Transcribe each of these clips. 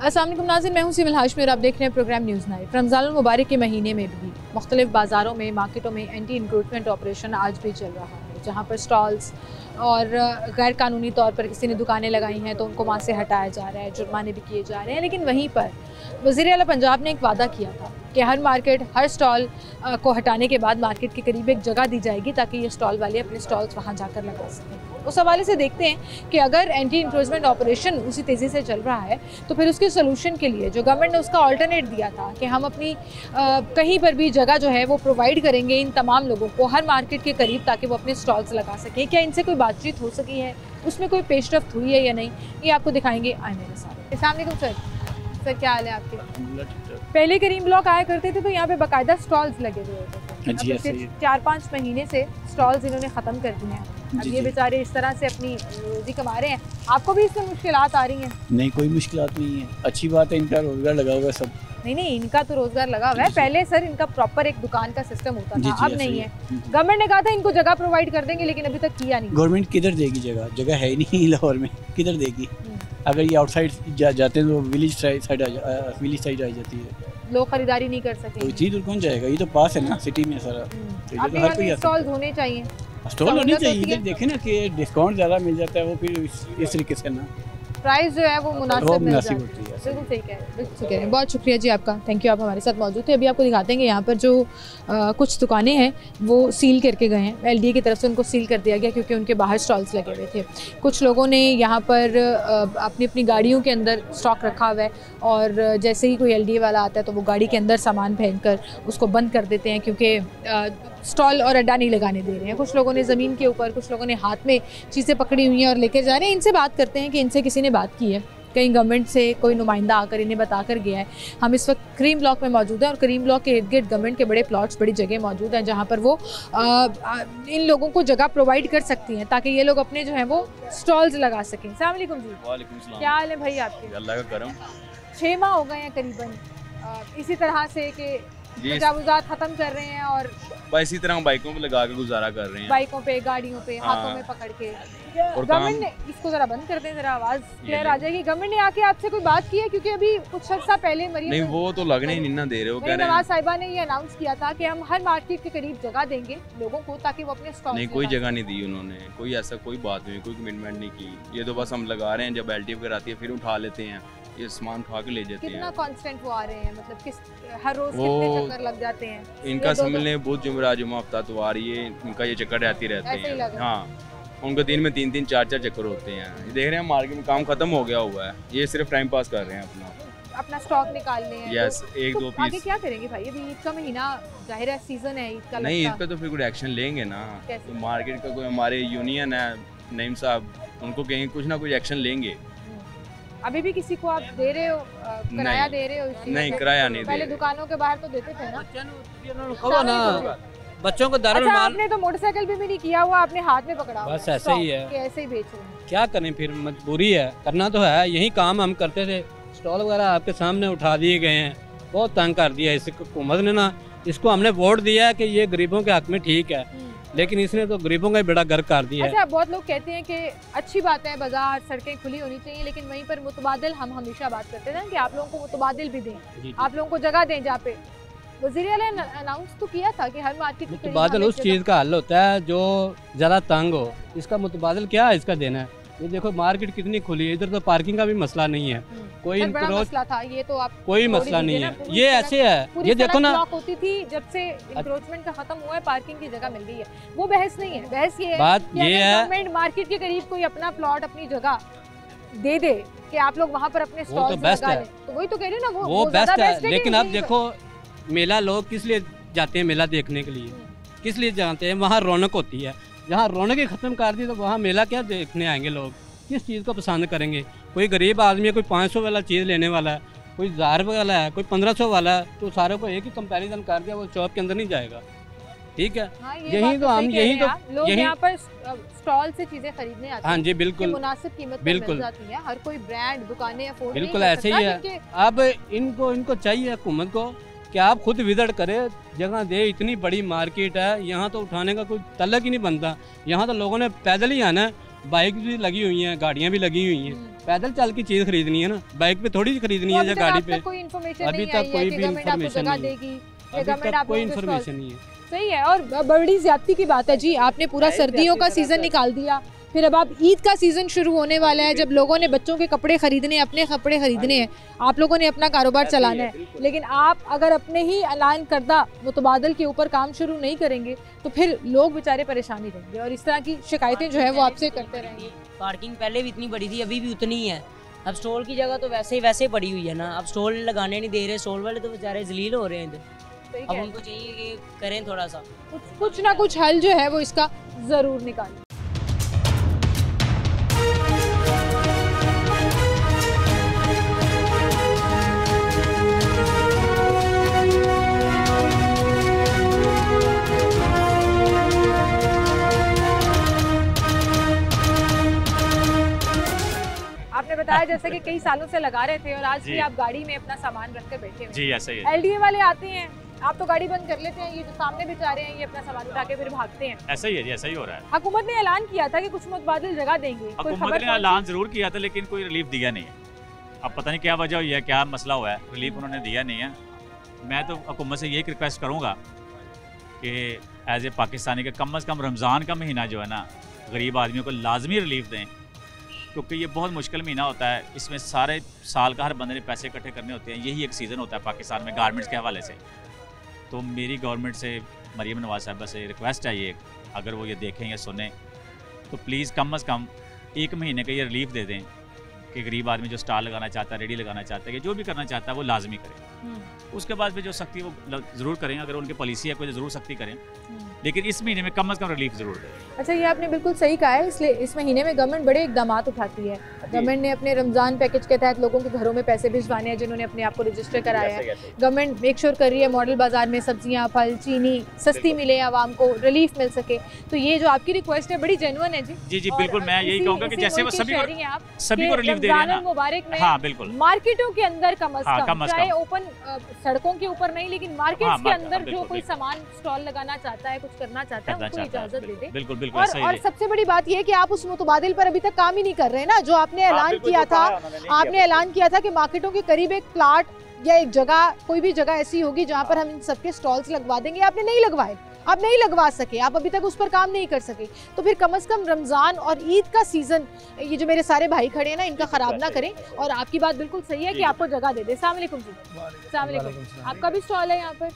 अस्सलाम वालेकुम नाज़रीन, मैं हूं सिमल हाशमी और आप देख रहे हैं प्रोग्राम न्यूज़ नाइट। रमज़ान मुबारक के महीने में भी मुख्तलिफ बाज़ारों में, मार्केटों में एंटी इंक्रोचमेंट ऑपरेशन आज भी चल रहा है, जहां पर स्टॉल्स और गैर कानूनी तौर पर किसी ने दुकानें लगाई हैं तो उनको वहाँ से हटाया जा रहा है, जुर्माने भी किए जा रहे हैं। लेकिन वहीं पर वज़ीर आला पंजाब ने एक वादा किया था कि हर मार्केट, हर स्टॉल को हटाने के बाद मार्केट के करीब एक जगह दी जाएगी ताकि ये स्टॉल वाले अपने स्टॉल्स वहाँ जाकर लगा सकें। उस हवाले से देखते हैं कि अगर एंटी इंक्रोचमेंट ऑपरेशन उसी तेज़ी से चल रहा है तो फिर उसके सोल्यूशन के लिए जो गवर्नमेंट ने उसका ऑल्टरनेट दिया था कि हम अपनी कहीं पर भी जगह जो है वो प्रोवाइड करेंगे इन तमाम लोगों को हर मार्केट के करीब, ताकि वो अपने स्टॉल्स लगा सकें। क्या इनसे कोई बातचीत हो सकी है, उसमें कोई पेशरफ्त हुई है या नहीं, ये आपको दिखाएंगे आए मेरे साथ। अस्सलाम वालेकुम सर, क्या हाल है आपके? पहले करीम ब्लॉक आया करते थे तो यहाँ पे बाकायदा स्टॉल्स लगे हुए होते थे। 4-5 महीने से स्टॉल्स इन्होंने ख़त्म कर दिए हैं। अब ये बेचारे इस तरह से अपनी रोजी कमा रहे हैं। आपको भी इसमें मुश्किलात आ रही हैं? नहीं, कोई मुश्किलात नहीं है, अच्छी बात है, इनका रोजगार लगा हुआ है सब। नहीं, इनका तो रोजगार लगा हुआ है। पहले सर इनका प्रॉपर एक दुकान का सिस्टम होता था, अब नहीं है। गवर्नमेंट ने कहा था इनको जगह प्रोवाइड कर देंगे, लेकिन अभी तक किया नहीं। गवर्नमेंट किधर देगी जगह? जगह है ही नहीं लाहौर में, किधर देगी? अगर ये आउटसाइड जाते हैं तो विलेज साइड आ जाती है, लोग खरीदारी नहीं कर सके। तो इधर कौन जाएगा? ये तो पास है ना सिटी में सारा, तो हर कोई स्टॉल होने चाहिए, स्टॉल होने चाहिए। इधर देखें ना कि डिस्काउंट ज़्यादा मिल जाता है, वो फिर इस तरीके से ना प्राइस जो है वो मुनासिब मिल जाती है। बिल्कुल सही कह रहे हैं। बहुत शुक्रिया जी आपका, थैंक यू, आप हमारे साथ मौजूद थे। अभी आपको दिखाते हैं कि यहाँ पर जो कुछ दुकानें हैं वो सील करके गए हैं। एलडीए की तरफ से उनको सील कर दिया गया क्योंकि उनके बाहर स्टॉल्स लगे हुए थे। कुछ लोगों ने यहाँ पर अपनी अपनी गाड़ियों के अंदर स्टॉक रखा हुआ है और जैसे ही कोई एलडीए वाला आता है तो वो गाड़ी के अंदर सामान पहन कर उसको बंद कर देते हैं क्योंकि स्टॉल और अड्डा नहीं लगाने दे रहे हैं। कुछ लोगों ने ज़मीन के ऊपर, कुछ लोगों ने हाथ में चीज़ें पकड़ी हुई हैं और लेकर जा रहे हैं। इनसे बात करते हैं कि इनसे किसी ने बात की है, कहीं गवर्नमेंट से कोई नुमाइंदा आकर इन्हें बता कर गया है। हम इस वक्त करीम ब्लॉक में मौजूद हैं और करीम ब्लॉक के इर्द गिर्द गवर्नमेंट के बड़े प्लॉट्स, बड़ी जगह मौजूद हैं जहाँ पर वो इन लोगों को जगह प्रोवाइड कर सकती हैं ताकि ये लोग अपने जो हैं वो स्टॉल्स लगा सकें। अस्सलाम वालेकुम जी। वालेकुम सलाम। क्या हाल है भाई आपके? अल्लाह का करम। 6 माह हो गए हैं करीबन इसी तरह से कि तजावुज़ात ख़त्म कर रहे हैं और इसी तरह बाइकों पे लगा के गुजारा कर रहे हैं, बाइकों पे, गाड़ियों पे, हाथों में पकड़ के। और गवर्नमेंट ने इसको जरा बंद कर दें, जरा आवाज़ क्लियर आ जाएगी। गवर्नमेंट ने आके आपसे कोई बात की है? क्योंकि अभी कुछ अर्सा पहले नहीं, वो तो लगने ही नहीं ना दे रहे। वो कह रहे हैं नवाज साहिबा ने ये अनाउंस किया था कि हम हर मार्केट के करीब जगह देंगे लोगों को ताकि वो अपने स्टॉल। नहीं, कोई जगह नहीं दी उन्होंने, कोई ऐसा कोई बात नहीं, कोई कमिटमेंट नहीं की। ये तो बस हम लगा रहे हैं, जब एलटीएफ कराती है फिर उठा लेते हैं, ये सामान उठा के ले जाते हैं। कितना कांस्टेंट वो आ रहे हैं, मतलब किस हर रोज कितने चक्कर लग जाते हैं? इनका समझ लें बुध जुमेरात जुमा हफ्ता इतवार, ये इनका ये चक्कर रहती रहते हैं। हाँ, उनको दिन में 3-3 4-4 चक्कर होते हैं। देख रहे हैं मार्केट में काम खत्म हो गया हुआ है, ये सिर्फ टाइम पास कर रहे हैं, अपना स्टॉक निकालने हैं। Yes, 1-2 piece. आगे क्या करेंगे भाई? अभी ईद का महीना, जाहिर है सीजन है ईद का। नहीं, ईद पे तो फिर कुछ एक्शन लेंगे ना। तो मार्केट का कोई हमारे यूनियन है नईम साहब, उनको कहेंगे कुछ ना कुछ एक्शन लेंगे। अभी भी किसी को आप दे रहे हो किराया दे रहे हो? नहीं, किराया नहीं दे रहे। पहले दुकानों के बाहर तो देते थे ना बच्चों को दारुल माल। आपने तो मोटरसाइकिल भी नहीं किया हुआ, आपने हाथ में पकड़ा, बस ऐसे ही है, ऐसे ही बेच रहे हैं। क्या करें, फिर मजबूरी है, करना तो है। यही काम हम करते थे, स्टॉल वगैरह आपके सामने उठा दिए गए हैं, बहुत तंग कर दिया इस हुकूमत ने ना। इसको हमने वोट दिया है कि ये गरीबों के हक में ठीक है, लेकिन इसने तो गरीबों का बड़ा गर्क कर दिया है। अच्छा, बहुत लोग कहते हैं कि अच्छी बात है बाजार, सड़कें खुली होनी चाहिए, लेकिन वहीं पर मुतबादिल, हम हमेशा बात करते थे कि आप लोगों को मुतबादिल भी दें, आप लोगों को जगह दें जहाँ पे। वज़ीर आला ने अनाउंस तो किया था कि हर मार्केट में मुतबादिल उस चीज़ का हल होता है जो ज़्यादा तंग हो। इसका मुतबादिल क्या है इसका देना है? ये देखो मार्केट कितनी खुली है, इधर तो पार्किंग का भी मसला नहीं है, कोई मसला था, ये तो आप कोई मसला नहीं है। ये ऐसे है, ये देखो ना, होती थी जब से इंक्रोचमेंट का खत्म हुआ है, पार्किंग की जगह मिल गई है, वो बहस नहीं है। बहस ये है, बात ये है गवर्नमेंट मार्केट के करीब कोई अपना प्लॉट, अपनी जगह दे दे कि आप लोग वहाँ पर अपने स्टॉल लगा लें, तो वही तो कह रहे हैं ना, वो बेस्ट है। लेकिन अब देखो मेला, लोग किस लिए जाते हैं मेला देखने के लिए? किस लिए जाते हैं? वहाँ रौनक होती है। जहाँ रौनक ही ख़त्म कर दी तो वहाँ मेला क्या देखने आएंगे लोग? किस चीज़ को पसंद करेंगे? कोई गरीब आदमी है, कोई 500 वाला चीज़ लेने वाला है, कोई 1000 वाला है, कोई 1500 वाला है, तो सारों को एक ही कंपैरिजन कर दिया, वो शॉप के अंदर नहीं जाएगा। ठीक है, यही तो हम लोग यहाँ पर स्टॉल से चीजें खरीदने आते हैं। हाँ जी, बिल्कुल, मुनासिब कीमत पर मिल जाती है। हर कोई ब्रांड, दुकानें अफोर्ड नहीं कर सकता। बिल्कुल ऐसे ही है। अब इनको चाहिए हुकूमत को कि आप खुद विजिट करें, जगह दे। इतनी बड़ी मार्केट है, यहाँ तो उठाने का कोई तल्लक ही नहीं बनता। यहाँ तो लोगों ने पैदल ही आना है बाइक भी लगी हुई हैं, गाड़ियाँ भी लगी हुई हैं, पैदल चल की चीज़ खरीदनी है ना, बाइक पे थोड़ी खरीदनी है या गाड़ी पे। कोई इन्फॉर्मेशन अभी तक कोई भी इन्फॉर्मेशन नहीं है, अभी तक कोई इन्फॉर्मेशन नहीं है। सही है, और बड़ी ज्यादती की बात है जी। आपने पूरा सर्दियों का सीजन निकाल दिया, फिर अब आप ईद का सीजन शुरू होने वाला है, जब लोगों ने बच्चों के कपड़े खरीदने, अपने कपड़े खरीदने हैं, आप लोगों ने अपना कारोबार चलाना है, लेकिन आप अगर अपने ही ऐलान करदा मुतबादल के ऊपर काम शुरू नहीं करेंगे तो फिर लोग बेचारे परेशान ही रहेंगे और इस तरह की शिकायतें जो है वो आपसे करते रहेंगे। पार्किंग पहले भी इतनी बड़ी थी, अभी भी उतनी ही है। अब स्टॉल की जगह तो वैसे ही पड़ी हुई है ना, अब स्टॉल लगाने नहीं दे रहे, स्टॉल वाले तो बेचारे जलील हो रहे हैं इधर। अब उनको चाहिए कि करें थोड़ा सा कुछ ना कुछ हल जो है वो इसका जरूर निकालें। आपने बताया जैसे कि कई सालों से लगा रहे थे और आज भी आप गाड़ी में अपना सामान रख कर बैठे हुए। जी ऐसा ही है। एलडीए वाले आते हैं, आप तो गाड़ी बंद कर लेते हैं, ये जो सामने बेचारे हैं ये अपना सामान उठा के फिर भागते हैं। ऐसा ही है जी, ऐसा ही हो रहा है। हुकूमत ने ऐलान किया था कि कुछ मुतबादिल जगह देंगे, हुकूमत ने ऐलान जरूर किया था लेकिन कोई रिलीफ दिया नहीं है। अब पता नहीं क्या वजह हुई है, क्या मसला हुआ है, रिलीफ उन्होंने दिया नहीं है। मैं तो हुकूमत से यही रिक्वेस्ट करूँगा कि एज ए पाकिस्तानी के कम अज़ कम रमज़ान का महीना जो है ना, गरीब आदमियों को लाजमी रिलीफ दें, क्योंकि ये बहुत मुश्किल महीना होता है। इसमें सारे साल का हर बंदे ने पैसे इकट्ठे करने होते हैं, यही एक सीज़न होता है पाकिस्तान में गारमेंट्स के हवाले से। तो मेरी गवर्नमेंट से, मरीम नवाज साहबा से रिक्वेस्ट है ये, अगर वो ये देखें या सुने तो प्लीज़ कम अज़ कम 1 महीने का ये रिलीफ दे दें कि गरीब आदमी जो स्टॉल लगाना चाहता है, रेडी लगाना चाहता है, जो भी करना चाहता है वो लाजमी करे। उसके बाद फिर जो सख्ती वो ज़रूर करें, अगर उनकी पॉलिसी है कोई ज़रूर सख्ती करें, लेकिन इस महीने में कम अज़ कम रिलीफ ज़रूर दें। अच्छा, ये आपने बिल्कुल सही कहा है। इसलिए इस महीने में गवर्नमेंट बड़े इकदाम उठाती है। गवर्नमेंट ने अपने रमज़ान पैकेज के तहत लोगों के घरों में पैसे भिजवाने हैं जिन्होंने अपने आप को रजिस्टर कराया है। गवर्नमेंट मेक श्योर कर रही है मॉडल बाजार में सब्जियां, फल, चीनी सस्ती मिले, आवाम को रिलीफ मिल सके। तो ये जो आपकी रिक्वेस्ट है बड़ी जेन्युइन है जी। जी जी बिल्कुल, मैं यही कहूँगा कि जैसे वो सभी को रिलीफ दे रहे हैं ना, मुबारक में हाँ बिल्कुल, मार्केटों के अंदर कम अज़ कम, चाहे ओपन सड़कों के ऊपर नहीं, लेकिन मार्केट्स के अंदर जो कोई सामान स्टॉल लगाना चाहता है, कुछ करना चाहता है, उनको इजाजत दे दे। बिल्कुल बिल्कुल। और सबसे बड़ी बात यह है कि आप उस मुतबादिल पर अभी तक काम ही नहीं कर रहे हैं ना, जो आपने ऐलान किया था। आपने ऐलान किया था कि मार्केटों के करीब एक प्लाट या एक जगह, कोई भी जगह ऐसी होगी जहां पर हम इन सबके स्टॉल्स लगवा देंगे। आपने नहीं लगवाए, आप नहीं लगवा सके, आप अभी तक उस पर काम नहीं कर सके। तो फिर कम से कम रमज़ान और ईद का सीज़न, ये जो मेरे सारे भाई खड़े हैं ना, इनका ख़राब ना करें। और आपकी बात बिल्कुल सही है कि आपको जगह दे दे। अस्सलाम वालेकुम जी। अस्सलाम वालेकुम। आपका भी स्टॉल है यहाँ पर,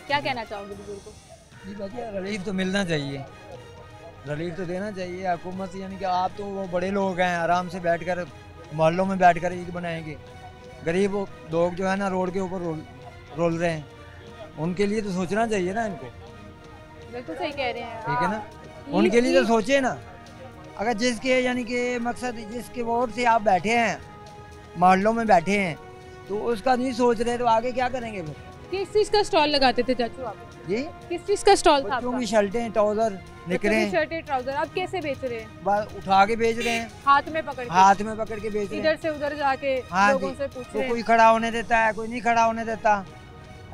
क्या कहना चाहोगे बुजुर्ग को? जी भैया, रिलीफ तो मिलना चाहिए, रिलीफ तो देना चाहिए हुकूमत। यानी कि आप तो वो बड़े लोग हैं, आराम से बैठकर मोहल्लों में बैठकर ईद बनाएंगे। गरीब लोग जो है ना रोड के ऊपर रोल रहे हैं, उनके लिए तो सोचना चाहिए ना इनको। बिल्कुल सही कह रहे हैं, ठीक है ना, उनके लिए तो सोचे ना। अगर जिसके यानी कि मकसद, जिसके वोट से आप बैठे हैं, मोहल्लों में बैठे हैं, तो उसका नहीं सोच रहे तो आगे क्या करेंगे फिर? किस चीज़ का स्टॉल लगाते थे चाचू आप? जी, किस चीज़ का स्टॉल था? बच्चों की शर्टें, ट्राउजर, निकरें, शर्टें, ट्राउजर। अब कैसे बेच रहे हैं? उठा के बेच रहे हैं, हाथ में पकड़ के, हाथ में पकड़ के बेच रहे हैं, इधर से उधर जाके लोगों से पूछ रहे हैं। कोई खड़ा होने देता है, कोई नहीं खड़ा होने देता।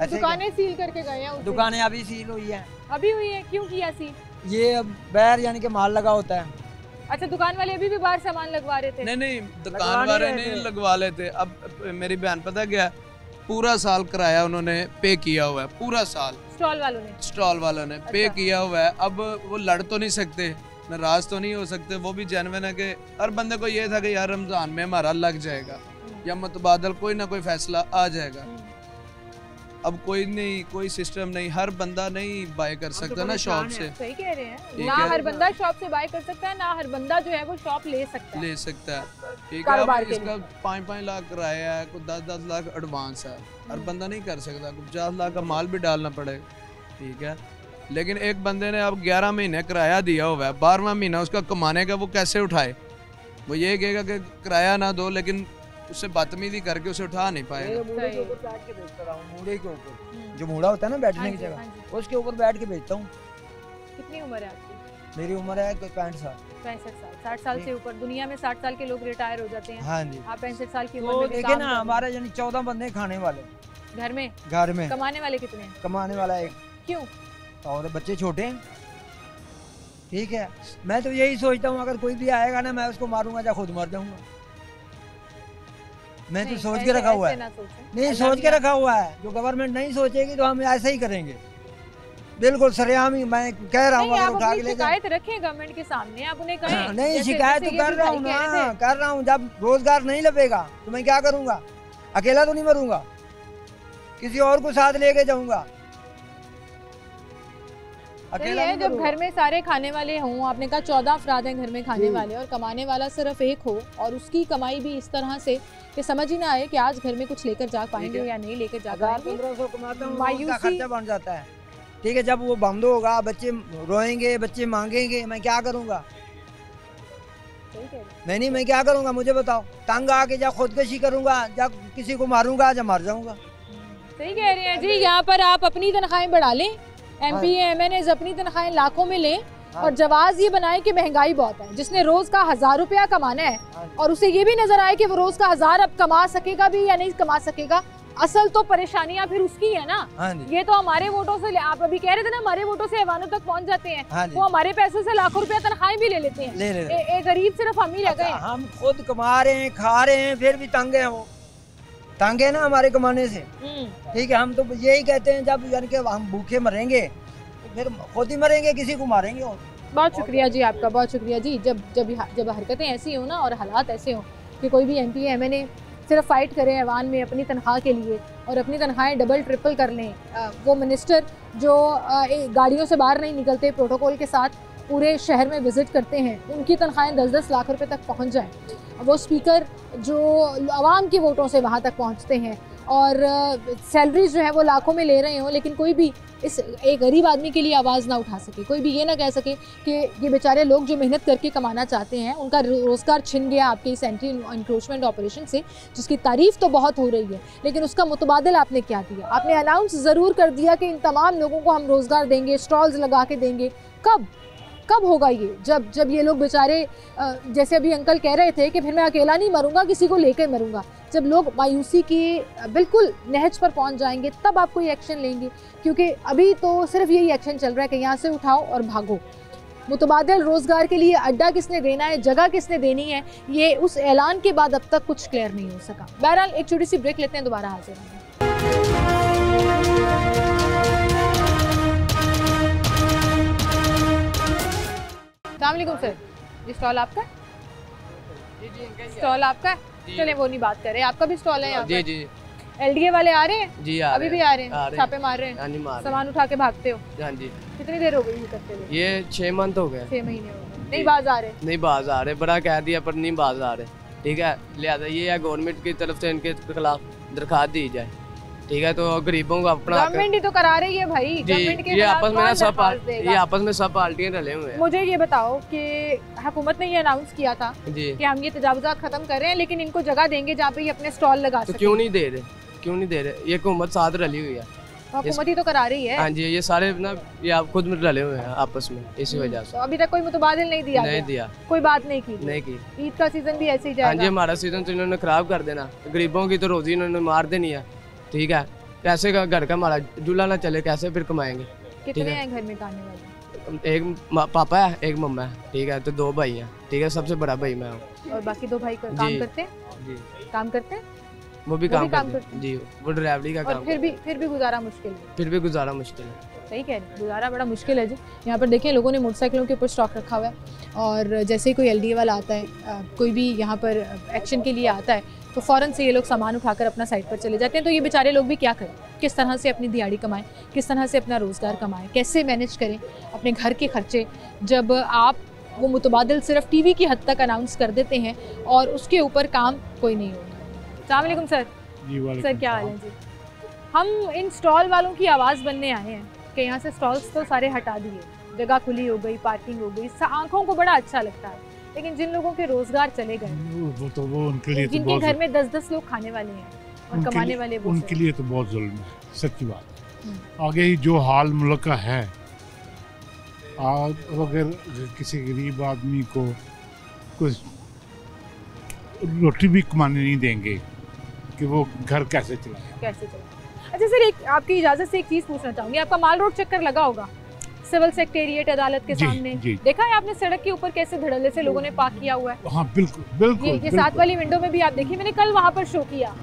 दुकानें सील करके गए हैं। दुकानें अभी सील हुई है। अभी हुई है? क्यों किया सील? ये अब बाहर यानी कि माल लगा होता है। अच्छा, दुकान वाले अभी भी बाहर सामान लगवा रहे थे? नहीं, दुकान वाले नहीं लगवा लेते। अब मेरी बहन पता क्या, पूरा साल किराया उन्होंने पे किया हुआ है, पूरा साल स्टॉल वालों ने पे किया हुआ है। अब वो लड़ तो नहीं सकते, नाराज तो नहीं हो सकते। वो भी जेन्युइन है कि हर बंदे को ये था कि यार रमजान में हमारा लग जाएगा या मुतबादल कोई ना कोई फैसला आ जाएगा। अब कोई नहीं, कोई सिस्टम नहीं, हर बंदा नहीं बाय कर सकता ना शॉप से। सही कह रहे हैं, ना हर बंदा शॉप से बाय कर सकता है, ना हर बंदा जो है वो शॉप ले सकता है। ठीक है, अब इसका 5-5 लाख किराया है, कोई 10-10 लाख एडवांस है, हर बंदा नहीं कर सकता। 50 लाख का माल भी डालना पड़ेगा, ठीक है। लेकिन एक बंदे ने अब 11 महीने किराया दिया हुआ है, 12वां महीना उसका कमाने का, वो कैसे उठाए? वो ये कहेगा कि किराया ना दो, लेकिन उससे बदतमीजी करके उसे उठा नहीं पाएगा। मूढ़े के ऊपर बैठ के बेचता रहा हूँ, मूढ़े के ऊपर जो मूढ़ा होता है ना बैठने की जगह, उसके ऊपर बैठ के बेचता हूँ। कितनी उम्र है आपकी? मेरी उम्र है 65 साल। 65 साल, 60 साल से ऊपर। दुनिया में 60 साल के लोग रिटायर हो जाते हैं। हाँ जी। आप 65 साल की उम्र में देखिए ना, हमारे यानी 14 बंदे खाने वाले घर में। कमाने वाले कितने हैं? कमाने वाला एक। क्यों? और बच्चे छोटे हैं, ठीक है, मैं तो यही सोचता हूँ अगर कोई भी आएगा ना मैं उसको मारूंगा या खुद मर जाऊंगा। मैं तो सोच के रखा हुआ है, नहीं सोच के रखा हुआ है। जो गवर्नमेंट नहीं सोचेगी तो हम ऐसे ही करेंगे, बिल्कुल सरेआम ही मैं कह रहा हूँ। अगर उठा के ले शिकायत रखें गवर्नमेंट के सामने, आप उन्हें कहें। नहीं शिकायत तो कर रहा हूँ ना, कर रहा हूँ। जब रोजगार नहीं लगेगा तो मैं क्या करूँगा? अकेला तो नहीं मरूंगा, किसी और को साथ लेके जाऊंगा। अकेला है जब घर में सारे खाने वाले हों, आपने कहा 14 अफराद हैं घर में खाने वाले और कमाने वाला सिर्फ एक हो, और उसकी कमाई भी इस तरह से कि समझ ही ना आए कि आज घर में कुछ लेकर जा पाएंगे या नहीं लेकर जा पाएंगे। 1500 कमाता हूं, मायूसी खर्चा बन जाता है। ठीक है, जब वो बंद होगा बच्चे रोएंगे, बच्चे मांगेंगे, मैं क्या करूंगा? मैं क्या करूंगा मुझे बताओ? तंग आके या खुदकशी करूंगा या किसी को मारूंगा या मर जाऊंगा। सही कह रहे हैं जी। यहाँ पर आप अपनी तनख्वाहें बढ़ा लें, MP MNAs अपनी तनख्वाहें लाखों में लें और जवाब ये बनाए कि महंगाई बहुत है। जिसने रोज का 1000 रुपया कमाना है और उसे ये भी नजर आए कि वो रोज का 1000 अब कमा सकेगा भी या नहीं कमा सकेगा, असल तो परेशानियां फिर उसकी है ना। ये तो हमारे वोटों से, आप अभी कह रहे थे ना, हमारे वोटों से ऐवानों तक पहुंच जाते हैं। वो हमारे पैसों से लाखों रुपया तनख्वाहें भी ले लेते हैं। एक गरीब सिर्फ हम ही रह गए। हम खुद कमा रहे हैं, खा रहे हैं, फिर भी तंग है। वो तंग है ना हमारे कमाने से। ठीक है, हम तो यही कहते हैं जब यानी कि हम भूखे मरेंगे तो फिर खुद ही मरेंगे, किसी को मारेंगे। बहुत शुक्रिया जी आपका, बहुत शुक्रिया जी। जब हरकतें ऐसी हो ना और हालात ऐसे हो कि कोई भी MP MNA सिर्फ फाइट करें ऐवान में अपनी तनख्वाह के लिए और अपनी तनख्वाहें डबल ट्रिपल कर लें। वो मिनिस्टर जो गाड़ियों से बाहर नहीं निकलते, प्रोटोकॉल के साथ पूरे शहर में विजिट करते हैं, उनकी तनख्वाहें 10-10 लाख रुपए तक पहुंच जाएं। वो स्पीकर जो आवाम के वोटों से वहाँ तक पहुँचते हैं और सैलरीज जो है वो लाखों में ले रहे हों, लेकिन कोई भी इस एक गरीब आदमी के लिए आवाज़ ना उठा सके। कोई भी ये ना कह सके कि ये बेचारे लोग जो मेहनत करके कमाना चाहते हैं उनका रोज़गार छिन गया आपके इस एंटी इंक्रोचमेंट ऑपरेशन से, जिसकी तारीफ़ तो बहुत हो रही है, लेकिन उसका मुतबादिल आपने क्या दिया? आपने अनाउंस ज़रूर कर दिया कि इन तमाम लोगों को हम रोज़गार देंगे, स्टॉल्स लगा के देंगे। कब होगा ये? जब ये लोग बेचारे, जैसे अभी अंकल कह रहे थे कि फिर मैं अकेला नहीं मरूंगा, किसी को लेकर मरूंगा। जब लोग मायूसी की बिल्कुल नहज पर पहुंच जाएंगे तब आप कोई एक्शन लेंगे, क्योंकि अभी तो सिर्फ यही एक्शन चल रहा है कि यहाँ से उठाओ और भागो। मुतबादिल रोज़गार के लिए अड्डा किसने देना है, जगह किसने देनी है, ये उस ऐलान के बाद अब तक कुछ क्लियर नहीं हो सका। बहरहाल एक छोटी सी ब्रेक लेते हैं, दोबारा हाजिर होंगे। अस्सलामुअलैकुम सर, ये स्टॉल आपका है? जी स्टॉल आपका है? चले वो नहीं बात कर रहे, आपका भी स्टॉल है यहाँ पर? जी LDA वाले आ रहे हैं? जी अभी भी आ रहे हैं, छापे मार रहे हैं, सामान उठा के भागते हो? हाँ जी। कितनी देर हो गई ये करते हुए? ये 6 मंथ हो गए। 6 महीने हो गए। नहीं बाज आ रहे? नहीं बाज आ रहे, बड़ा कह दिया पर नहीं बाज आ रहे। ठीक है, लिहाजा ये है गवर्नमेंट की तरफ से इनके खिलाफ दरखास्त दी जाए। ठीक है, तो गरीबों को अपना गवर्नमेंट ही तो करा रही है भाई। गवर्नमेंट के ये आपस में सब पार्टियां रले हुए हैं। मुझे ये बताओ कि हुकूमत ने ये अनाउंस किया था कि हम ये तजावुज़ात खत्म कर रहे हैं, लेकिन इनको जगह देंगे जहाँ पे ये अपने स्टॉल लगा सकें। तो क्यों नहीं दे रहे? ये हुकूमत साथ रली हुई है, हुकूमत ही तो करा रही है। हाँ जी, ये सारे ना ये आप खुद में रले हुए हैं आपस में, इसी वजह से। तो अभी तक कोई मुतबादिल नहीं दिया, कोई बात नहीं की। ईद का सीजन भी ऐसे ही जाएगा। हाँ जी, हमारा सीजन तो इन्होंने खराब कर देना, गरीबों की तो रोजी इन्होंने मार देनी है। ठीक है, कैसे का घर का हमारा जुला ना चले, कैसे फिर कमाएंगे? कितने हैं घर में खाने वाले? एक पापा है, एक मम्मा है। ठीक है, तो 2 भाई हैं। ठीक है, सबसे बड़ा भाई मैं हूँ। और बाकी 2 भाई काम करते हैं? जी काम करते हैं। वो भी काम करते हैं जी, वो ड्राइवरी का काम। फिर भी गुजारा मुश्किल है। सही कह रहे हैं, गुजारा बड़ा मुश्किल है जी। यहाँ पर देखें लोगों ने मोटरसाइकिलों के ऊपर स्टॉक रखा हुआ है और जैसे ही कोई LDA वाला आता है, कोई भी यहाँ पर एक्शन के लिए आता है, तो फ़ौरन से ये लोग सामान उठाकर अपना साइड पर चले जाते हैं। तो ये बेचारे लोग भी क्या करें, किस तरह से अपनी दिहाड़ी कमाएं, किस तरह से अपना रोज़गार कमाएं, कैसे मैनेज करें अपने घर के खर्चे, जब आप वो मुतबादिल सिर्फ TV की हद तक अनाउंस कर देते हैं और उसके ऊपर काम कोई नहीं होता। अस्सलाम वालेकुम सर। सर क्या हाल है जी? हम इन स्टॉल वालों की आवाज़ बनने आए हैं कि यहाँ से स्टॉल्स तो सारे हटा दिए, जगह खुली हो गई, पार्किंग हो गई, आँखों को बड़ा अच्छा लगता है, लेकिन जिन लोगों के रोजगार चले गए, वो उनके लिए जिनके घर में 10-10 लोग खाने वाले हैं और कमाने वाले, उनके लिए तो बहुत जुल्म है, सच्ची बात। आगे जो हाल मुल्क का है, अगर किसी गरीब आदमी को कुछ रोटी भी कमाने नहीं देंगे कि वो घर कैसे चलाए? अच्छा सर, एक आपकी इजाज़त से एक चीज़ पूछना चाहूँगी, आपका माल रोड चक्कर लगा होगा, सिविल सेक्रेटेरिएट अदालत के जी, सामने जी। देखा है आपने सड़क के ऊपर कैसे धड़ल्ले से लोगों ने पार्क किया हुआ है। हाँ बिल्कुल बिल्कुल ये बिल्कुल। साथ वाली विंडो में भी आप देखिए, मैंने कल वहाँ पर शो किया,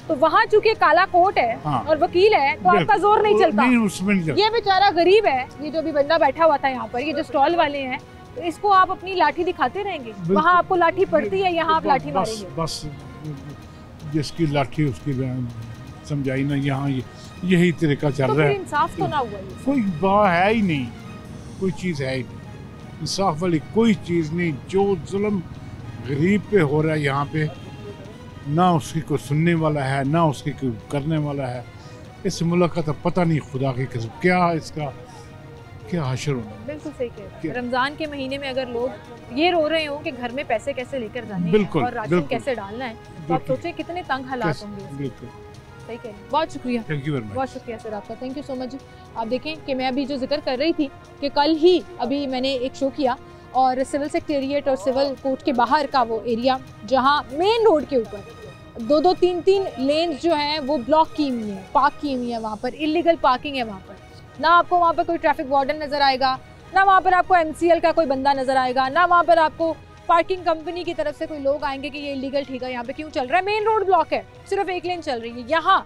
तो वहाँ चूंकि काला कोट है हाँ। और वकील है तो आपका जोर नहीं चलता। नहीं, उसमें नहीं चलता। ये बेचारा गरीब है, ये जो भी बंदा बैठा हुआ था यहाँ पर, ये जो स्टॉल वाले हैं, तो इसको आप अपनी लाठी दिखाते रहेंगे। वहाँ आपको लाठी पड़ती है, यहाँ आप लाठी मारेंगे। बस जिसकी लाठी उसकी समझाई ना, यहाँ यही तरीका चल तो रहा फिर है। इंसाफ तो ना हुआ ये। कोई बात है ही नहीं, कोई चीज़ है ही नहीं, इंसाफ वाली कोई चीज़ नहीं। जो जुल्म गरीब पे हो रहा है यहाँ पे, ना उसकी कोई सुनने वाला है, ना उसकी कोई करने वाला है। इस मुल्क का तो पता नहीं खुदा की कसम क्या इसका क्या हशर होना। बिल्कुल सही कह रहे हैं। रमजान के महीने में अगर लोग ये रो रहे हो कि घर में पैसे कैसे लेकर जाने हैं बिल्कुल, और राशन बिल्कुल। कैसे डालना है, तो आप सोचें कितने तंग हालात होंगे। बिल्कुल सही कह रहे हैं। बहुत शुक्रिया, थैंक यू वेरी मच। बहुत शुक्रिया सर आपका, थैंक यू सो मच। आप देखें कि मैं अभी जो जिक्र कर रही थी कि कल ही अभी मैंने एक शो किया और सिविल सेक्रेटेरिएट और सिविल कोर्ट के बाहर का वो एरिया जहाँ मेन रोड के ऊपर 2-2, 3-3 लेन्स जो हैं वो ब्लॉक की हुई हैं, पार्क की हुई हैं, वहाँ पर इलीगल पार्किंग है। वहाँ पर ना आपको वहाँ पर कोई ट्रैफिक वार्डन नज़र आएगा, ना वहाँ पर आपको MCL का कोई बंदा नज़र आएगा, ना वहाँ पर आपको पार्किंग कंपनी की तरफ से कोई लोग आएंगे कि ये इलीगल ठीक है यहाँ पे क्यों चल रहा है। मेन रोड ब्लॉक है, सिर्फ एक लेन चल रही है। यहाँ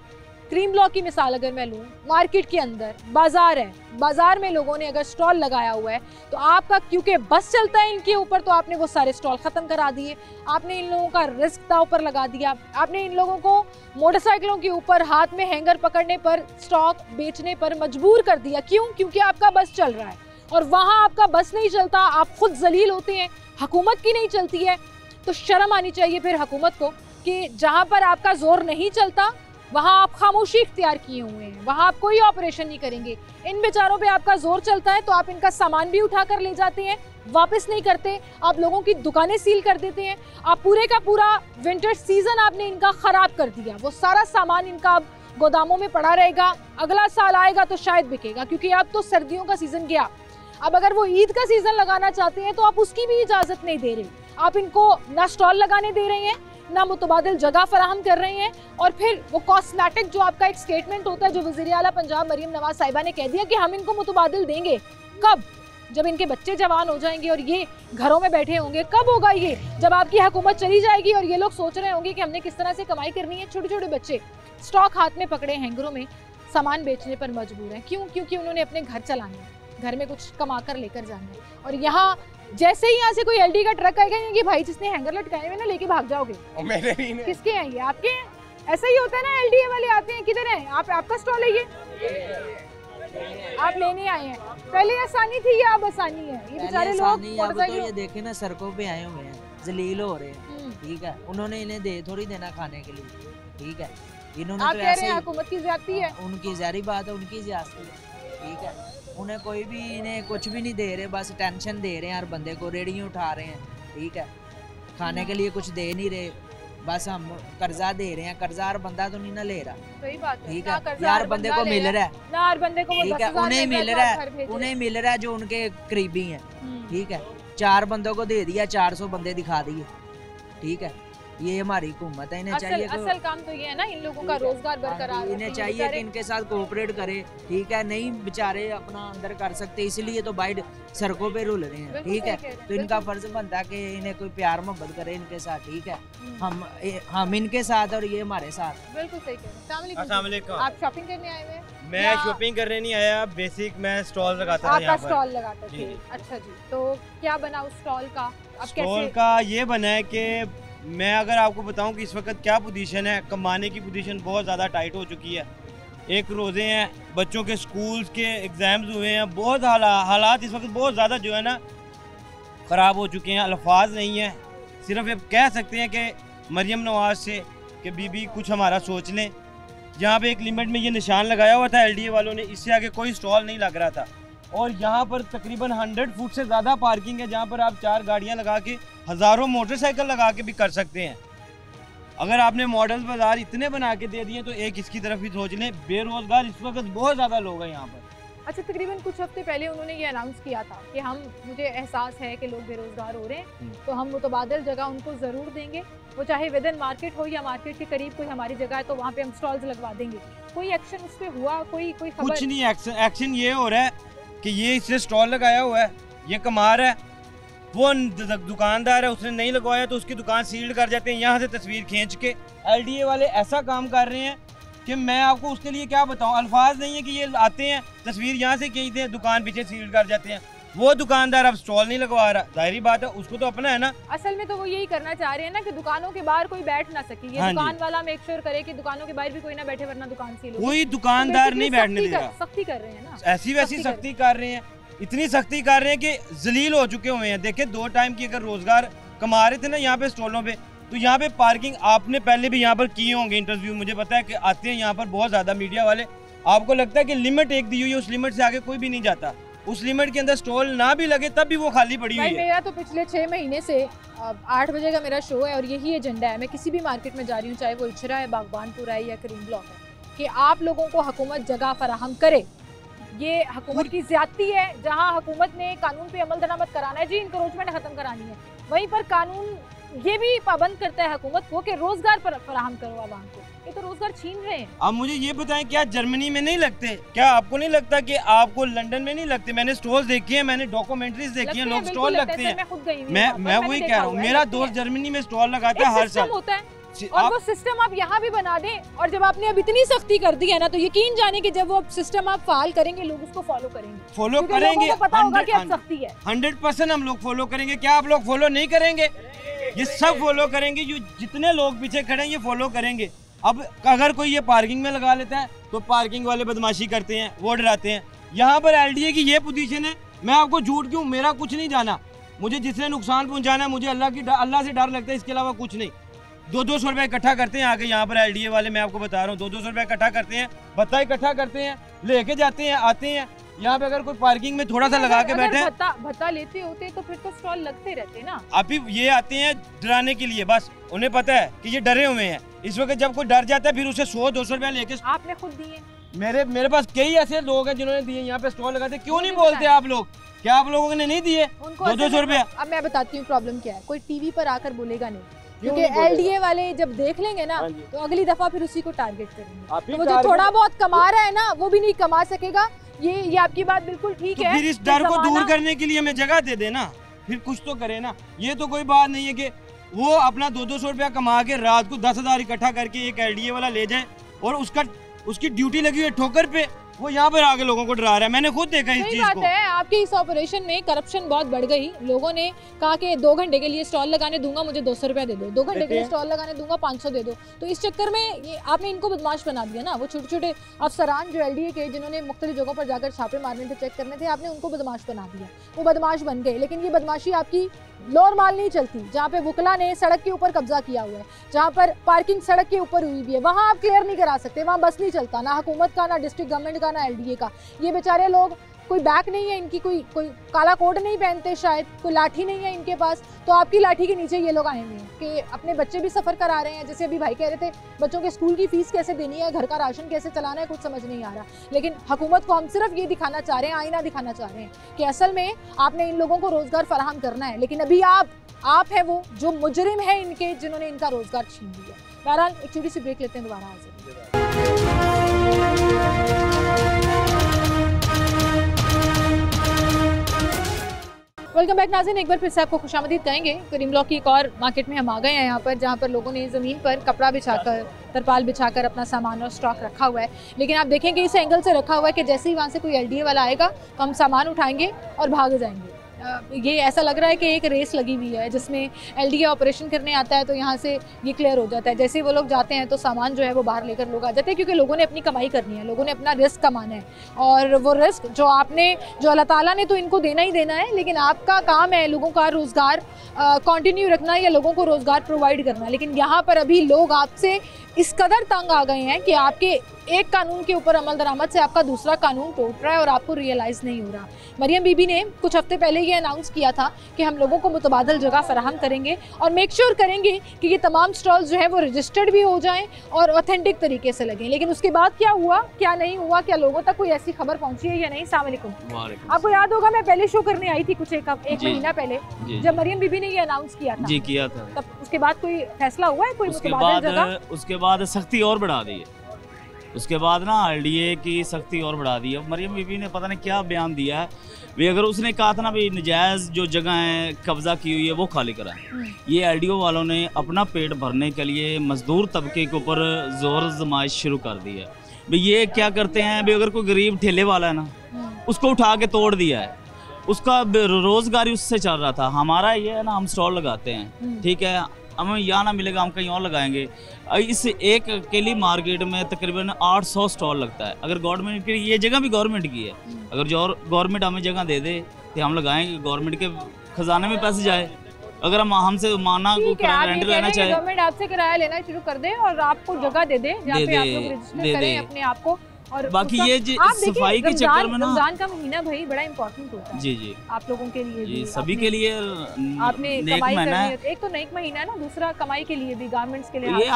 क्रीम ब्लॉक की मिसाल अगर मैं लूँ, मार्केट के अंदर बाजार है, बाजार में लोगों ने अगर स्टॉल लगाया हुआ है तो आपका क्योंकि बस चलता है इनके ऊपर, तो आपने वो सारे स्टॉल खत्म करा दिए। आपने इन लोगों का रिस्क दांव पर लगा दिया। आपने इन लोगों को मोटरसाइकिलों के ऊपर हाथ में हैंगर पकड़ने पर स्टॉक बेचने पर मजबूर कर दिया। क्यों? क्योंकि आपका बस चल रहा है और वहाँ आपका बस नहीं चलता, आप खुद जलील होते हैं, हुकूमत की नहीं चलती है। तो शर्म आनी चाहिए फिर हुकूमत को कि जहाँ पर आपका जोर नहीं चलता वहाँ आप खामोशी इख्तियार किए हुए हैं, वहाँ आप कोई ऑपरेशन नहीं करेंगे। इन बेचारों पे आपका जोर चलता है तो आप इनका सामान भी उठा कर ले जाते हैं, वापस नहीं करते, आप लोगों की दुकानें सील कर देते हैं। आप पूरे का पूरा विंटर सीजन आपने इनका खराब कर दिया। वो सारा सामान इनका अब गोदामों में पड़ा रहेगा, अगला साल आएगा तो शायद बिकेगा, क्योंकि अब तो सर्दियों का सीजन गया। अब अगर वो ईद का सीजन लगाना चाहते हैं तो आप उसकी भी इजाजत नहीं दे रहे। आप इनको ना स्टॉल लगाने दे रहे हैं, ना मुतबादिल जगह फराहम कर रहे हैं। और फिर वो कॉस्मेटिक जो आपका एक स्टेटमेंट होता है, जो वज़ीर आला पंजाब मरियम नवाज साहिबा ने कह दिया कि हम इनको मुतबादिल देंगे, कब? जब इनके बच्चे जवान हो जाएंगे और ये घरों में बैठे होंगे। कब होगा ये? जब आपकी हुकूमत चली जाएगी और ये लोग सोच रहे होंगे कि हमने किस तरह से कमाई करनी है। छोटे छोटे बच्चे स्टॉक हाथ में पकड़े हैंगरों में सामान बेचने पर मजबूर हैं। क्यों? क्योंकि उन्होंने अपने घर चलाने हैं, घर में कुछ कमा कर लेकर जाना है। और यहाँ जैसे ही यहाँ से कोई LD का ट्रक आएगा कि भाई जिसने हैंगर लटकाए हुए ना लेके भाग जाओगे। मेरे नहीं, किसके हैं ये? आपके हैं? ऐसा ही होता है ना, LDA वाले आते हैं, किधर हैं आप? आपका स्टॉल है ये, आप लेने आए हैं। पहले आसानी थी या अब आसानी है? ये बेचारे लोग अब तो ये देखे ना सड़कों पे आए हुए हैं, जलील हो रहे हैं। ठीक है, उन्होंने इन्हें दे थोड़ी देना खाने के लिए। ठीक है, इन्होंने आप तो कह रहे हैं हुकूमत की ज़्यादती है। उनकी ज़ाहिर बात है, उनकी ज़्यादती है। ठीक है, उन्हें कोई भी इन्हें कुछ भी नहीं दे रहे, बस टेंशन दे रहे हैं हर बंदे को, रेडियो उठा रहे हैं। ठीक है, खाने के लिए कुछ दे नहीं रहे, बस हम कर्जा दे रहे हैं। कर्जा हर बंदा तो नहीं ना ले रहा। सही बात है। ठीक है, यार बंदे को मिल रहा है ना, हर बंदे को ठीक है, उन्हें मिल रहा है, उन्हें मिल रहा है जो उनके करीबी हैं। ठीक है, 4 बंदों को दे दिया, 400 बंदे दिखा दिए। ठीक है, ये हमारी हुकूमत है। इन्हें चाहिए असल काम तो ये है ना, इन लोगों का रोजगार बरकरार। इन्हें चाहिए कि इनके साथ कोऑपरेट करे। ठीक है, नहीं बेचारे अपना अंदर कर सकते, इसलिए तो बाइट सड़कों पे रुल रहे हैं। ठीक है, तो इनका फर्ज बनता है कि इन्हें कोई प्यार मोहब्बत करे इनके साथ। ठीक है, हम इनके साथ और ये हमारे साथ। बिल्कुल सही कह रहे हैं। अस्सलाम वालेकुम। आप शॉपिंग करने आए हुए? मैं शॉपिंग करने नहीं आया, बेसिक मैं स्टॉल लगाता था। आपका स्टॉल लगाता थे? अच्छा जी, तो क्या बना उस स्टॉल का? स्टॉल का ये बना है कि मैं अगर आपको बताऊं कि इस वक्त क्या पोजीशन है, कमाने की पोजीशन बहुत ज़्यादा टाइट हो चुकी है। एक रोज़े हैं, बच्चों के स्कूल्स के एग्ज़ाम्स हुए हैं, बहुत हालात इस वक्त बहुत ज़्यादा जो है ना ख़राब हो चुके हैं। अल्फाज नहीं है, सिर्फ ये कह सकते हैं कि मरियम नवाज से कि बीबी कुछ हमारा सोच लें। यहाँ पे एक लिमिट में ये निशान लगाया हुआ था LDA वालों ने, इससे आगे कोई स्टॉल नहीं लग रहा था। और यहाँ पर तकरीबन 100 फुट से ज़्यादा पार्किंग है, जहाँ पर आप 4 गाड़ियाँ लगा के हज़ारों मोटरसाइकिल लगा के भी कर सकते हैं। अगर आपने मॉडल बाज़ार इतने बना के दे दिए तो एक इसकी तरफ भी सोच लें। बेरोज़गार इस वक्त बहुत ज़्यादा लोग हैं यहाँ पर। अच्छा, तकरीबन कुछ हफ्ते पहले उन्होंने ये अनाउंस किया था कि मुझे एहसास है कि लोग बेरोज़गार हो रहे हैं, तो हम मुतबादिल जगह उनको ज़रूर देंगे। वो चाहे विद इन मार्केट हो या मार्केट के करीब कोई हमारी जगह है तो वहाँ पे हम स्टॉल्स लगवा देंगे। कोई एक्शन उस पर हुआ? कोई खबर? कुछ नहीं, एक्शन ये हो रहा है कि ये इसने स्टॉल लगाया हुआ है, ये कमा रहा है, वो दुकानदार है उसने नहीं लगवाया तो उसकी दुकान सील्ड कर जाते हैं। यहाँ से तस्वीर खींच के LDA वाले ऐसा काम कर रहे हैं कि मैं आपको उसके लिए क्या बताऊँ, अल्फाज नहीं है कि ये आते हैं तस्वीर यहाँ से खींचते हैं, दुकान पीछे सील्ड कर जाते हैं। वो दुकानदार अब स्टॉल नहीं लगवा रहा, जाहिर बात है उसको तो अपना है ना। असल में तो वो यही करना चाह रहे हैं ना कि दुकानों के बाहर कोई बैठ ना सके, ये दुकान वाला मेक श्योर करे कि दुकानों के बाहर भी कोई ना बैठे वरना दुकान सील हो। कोई दुकानदार नहीं बैठने दे रहा, सख्ती कर रहे हैं ना, ऐसी वैसी सख्ती कर रहे हैं, इतनी सख्ती कर रहे हैं कि जलील हो चुके हुए हैं। देखे 2 टाइम की अगर रोजगार कमा रहे थे ना यहाँ पे स्टॉलों पे, तो यहाँ पे पार्किंग आपने पहले भी यहाँ पर किए होंगे इंटरव्यू, मुझे पता है कि आते हैं यहाँ पर बहुत ज्यादा मीडिया वाले। आपको लगता है कि लिमिट एक दी हुई है, उस लिमिट से आगे कोई भी नहीं जाता, उस लिमिट के अंदर स्टॉल ना भी लगे तब भी वो खाली पड़ी हुई है। मेरा तो पिछले 6 महीने से 8 बजे का मेरा शो है और यही एजेंडा है। मैं किसी भी मार्केट में जा रही हूँ, चाहे वो इचरा है, बागबानपुरा है या करीम ब्लॉक है, कि आप लोगों को हुकूमत जगह फराहम करे। ये हुकूमत की ज्यादती है, जहाँ हुकूमत ने कानून पे अमल दरामद कराना है, जी इंक्रोचमेंट खत्म करानी है, वहीं पर कानून ये भी पाबंद करता है हुकूमत को कि रोजगार फराहम करो आवाम को। ये तो रोजगार छीन रहे हैं। आप मुझे ये बताएं, क्या जर्मनी में नहीं लगते? क्या आपको नहीं लगता कि आपको लंदन में नहीं लगते? मैंने स्टॉल देखी है, मैंने डॉक्यूमेंट्रीज देखी है, लोग स्टॉल लगते हैं। मैं वही कह रहा हूँ, मेरा दोस्त जर्मनी में स्टॉल लगाता है हर साल होता है। और वो सिस्टम आप यहाँ भी बना दें, और जब आपने अब इतनी सख्ती कर दी है ना, तो यकीन जाने कि जब वो सिस्टम आप फाल करेंगे लोग उसको फॉलो करेंगे, पता होगा कि अब सख्ती है। 100% हम लोग फॉलो करेंगे। क्या आप लोग फॉलो नहीं करेंगे? ये सब फॉलो करेंगे, ये जितने लोग पीछे खड़े हैं ये फॉलो करेंगे। अब अगर कोई ये पार्किंग में लगा लेता है तो पार्किंग वाले बदमाशी करते हैं, वो डराते हैं। यहाँ पर LDA की ये पोजीशन है, मैं आपको झूठ क्यों, मेरा कुछ नहीं जाना, मुझे जिसने नुकसान पहुँचाना है मुझे अल्लाह से डर लगता है, इसके अलावा कुछ नहीं। 200 रुपये इकट्ठा करते हैं आगे यहाँ पर LDA वाले, मैं आपको बता रहा हूँ 200 रुपये इकट्ठा करते हैं, भत्ता इकट्ठा करते हैं, लेके जाते हैं, आते हैं यहाँ पे। अगर कोई पार्किंग में थोड़ा सा लगा के बैठे, भत्ता लेते होते तो फिर तो स्टॉल लगते रहते ना। अभी ये आते हैं डराने के लिए, बस उन्हें पता है कि ये डरे हुए हैं। इस वक्त जब कोई डर जाता है फिर उसे 100-200 रुपया लेके। आपने खुद दिए? मेरे पास कई ऐसे लोग हैं जिन्होंने दिए, यहाँ पे स्टॉल लगाते। क्यों नहीं बोलते आप लोग? क्या आप लोगों ने नहीं दिए 200 रुपया? अब मैं बताती हूँ प्रॉब्लम क्या है। कोई टीवी पर आकर बोलेगा नहीं, क्योंकि LDA वाले जब देख लेंगे ना तो अगली दफा फिर उसी को टारगेट करेंगे। तो वो जो थोड़ा बहुत कमा रहा है ना वो भी नहीं कमा सकेगा। ये आपकी बात बिल्कुल ठीक है। फिर इस डर को दूर करने के लिए हमें जगह दे देना, फिर कुछ तो करे ना। ये तो कोई बात नहीं है कि वो अपना 200 रुपया कमा के रात को 10,000 इकट्ठा करके एक LDA वाला ले जाए और उसकी ड्यूटी लगी हुई है ठोकर पे, वो यहाँ पर आगे लोगों को डरा रहा है। मैंने खुद देखा इस चीज को। बात है, आपके इस ऑपरेशन में करप्शन बहुत बढ़ गई। लोगों ने कहा कि 2 घंटे के लिए स्टॉल लगाने दूंगा, मुझे 200 रुपया दे दो, 2 घंटे के लिए स्टॉल लगाने दूंगा 500 दे दो। तो इस चक्कर में ये आपने इनको बदमाश बना दिया ना। वो छोटे छोटे अफसरान जो LDA के, जिन्होंने मुख्तलिफ जगहों पर जाकर छापे मारने थे, चेक करने थे, आपने उनको बदमाश बना दिया। वो बदमाश बन गए, लेकिन ये बदमाशी आपकी लोर माल नहीं चलती। जहाँ पे वकला ने सड़क के ऊपर कब्जा किया हुआ है, जहाँ पर पार्किंग सड़क के ऊपर हुई भी है, वहाँ आप क्लियर नहीं करा सकते। वहाँ बस नहीं चलता, ना हुकूमत का, ना डिस्ट्रिक्ट गवर्नमेंट का, ना LDA का। ये बेचारे लोग, कोई बैक नहीं है इनकी, कोई काला कोट नहीं पहनते, शायद कोई लाठी नहीं है इनके पास, तो आपकी लाठी के नीचे ये लोग आए हुए हैं कि अपने बच्चे भी सफ़र करा रहे हैं। जैसे अभी भाई कह रहे थे, बच्चों के स्कूल की फ़ीस कैसे देनी है, घर का राशन कैसे चलाना है, कुछ समझ नहीं आ रहा। लेकिन हुकूमत को हम सिर्फ ये दिखाना चाह रहे हैं, आईना दिखाना चाह रहे हैं कि असल में आपने इन लोगों को रोज़गार फराहम करना है। लेकिन अभी आप है वो जो मुजरिम है इनके, जिन्होंने इनका रोज़गार छीन लिया। बहरहाल एक छोटी सी ब्रेक लेते हैं, दोबारा हाजिर। वेलकम बैक नाज़रीन, एक बार फिर से आपको खुशामदीद कहेंगे। करीम ब्लॉक की एक और मार्केट में हम आ गए हैं यहाँ पर, जहाँ पर लोगों ने ज़मीन पर कपड़ा बिछाकर, तरपाल बिछाकर अपना सामान और स्टॉक रखा हुआ है। लेकिन आप देखेंगे इस एंगल से रखा हुआ है कि जैसे ही वहाँ से कोई LDA वाला आएगा तो हम सामान उठाएंगे और भाग जाएंगे। ये ऐसा लग रहा है कि एक रेस लगी हुई है जिसमें LDA ऑपरेशन करने आता है तो यहाँ से ये क्लियर हो जाता है। जैसे ही वो लोग जाते हैं तो सामान जो है वो बाहर लेकर लोग आ जाते हैं, क्योंकि लोगों ने अपनी कमाई करनी है, लोगों ने अपना रिस्क कमाना है। और वो रिस्क जो अल्लाह ताला ने तो इनको देना ही देना है, लेकिन आपका काम है लोगों का रोज़गार कंटिन्यू रखना या लोगों को रोज़गार प्रोवाइड करना। लेकिन यहाँ पर अभी लोग आपसे इस कदर तंग आ गए हैं कि आपके एक कानून के ऊपर अमल दरामद से आपका दूसरा कानून टूट रहा है और आपको रियलाइज़ नहीं हो रहा। मरियम बीबी ने कुछ हफ्ते पहले ये अनाउंस किया था कि हम लोगों को मुतबादल जगह फराहम करेंगे और मेक श्योर करेंगे कि ये तमाम स्टॉल्स जो हैं वो रजिस्टर्ड भी हो जाएं और ऑथेंटिक तरीके से लगें। लेकिन उसके बाद क्या हुआ, क्या नहीं हुआ, क्या लोगों तक कोई ऐसी खबर पहुंची है या नहीं? अस्सलाम वालेकुम। आपको याद होगा मैं पहले शो करने आई थी कुछ एक महीना पहले, जब मरियम बीबी ने ये अनाउंस किया था। जी किया था। तब उसके बाद कोई फैसला हुआ है? कोई उसके बाद सख्ती और बढ़ा दी है। उसके बाद ना RDA की सख्ती और बढ़ा दी है। मरियम बीबी ने पता नहीं क्या बयान दिया है भाई, अगर उसने कहा था ना भाई नजायज़ जो जगह है कब्ज़ा की हुई है वो खाली कराएं। ये LDO वालों ने अपना पेट भरने के लिए मज़दूर तबके के ऊपर ज़ोर आजमाइश शुरू कर दी है। भाई ये क्या करते हैं भाई, अगर कोई गरीब ठेले वाला है ना उसको उठा के तोड़ दिया है, उसका रोज़गारी उससे चल रहा था। हमारा ये है ना, हम स्टॉल लगाते हैं, ठीक है, हमें यहाँ ना मिलेगा हम कहीं और लगाएंगे। इस एक अकेली मार्केट में तकरीबन 800 स्टॉल लगता है। अगर गवर्नमेंट की, ये जगह भी गवर्नमेंट की है, अगर जो गवर्नमेंट हमें जगह दे दे तो हम लगाएंगे, गवर्नमेंट के खजाने में पैसे जाए। अगर हम हमसे माना को रेंट लेना चाहे, गवर्नमेंट आपसे किराया लेना शुरू कर दे और आपको जगह दे दे जहाँ पे आप लोग रजिस्टर करें अपने आप को। और बाकी ये सफाई के चक्कर में ना, रमजान का महीना भाई बड़ा इम्पोर्टेंट होता है जी आप लोगों के लिए जी, सभी के लिए। आपने कमाई करनी है, एक तो नेक महीना है ना, दूसरा कमाई के लिए भी, गारमेंट्स के लिए।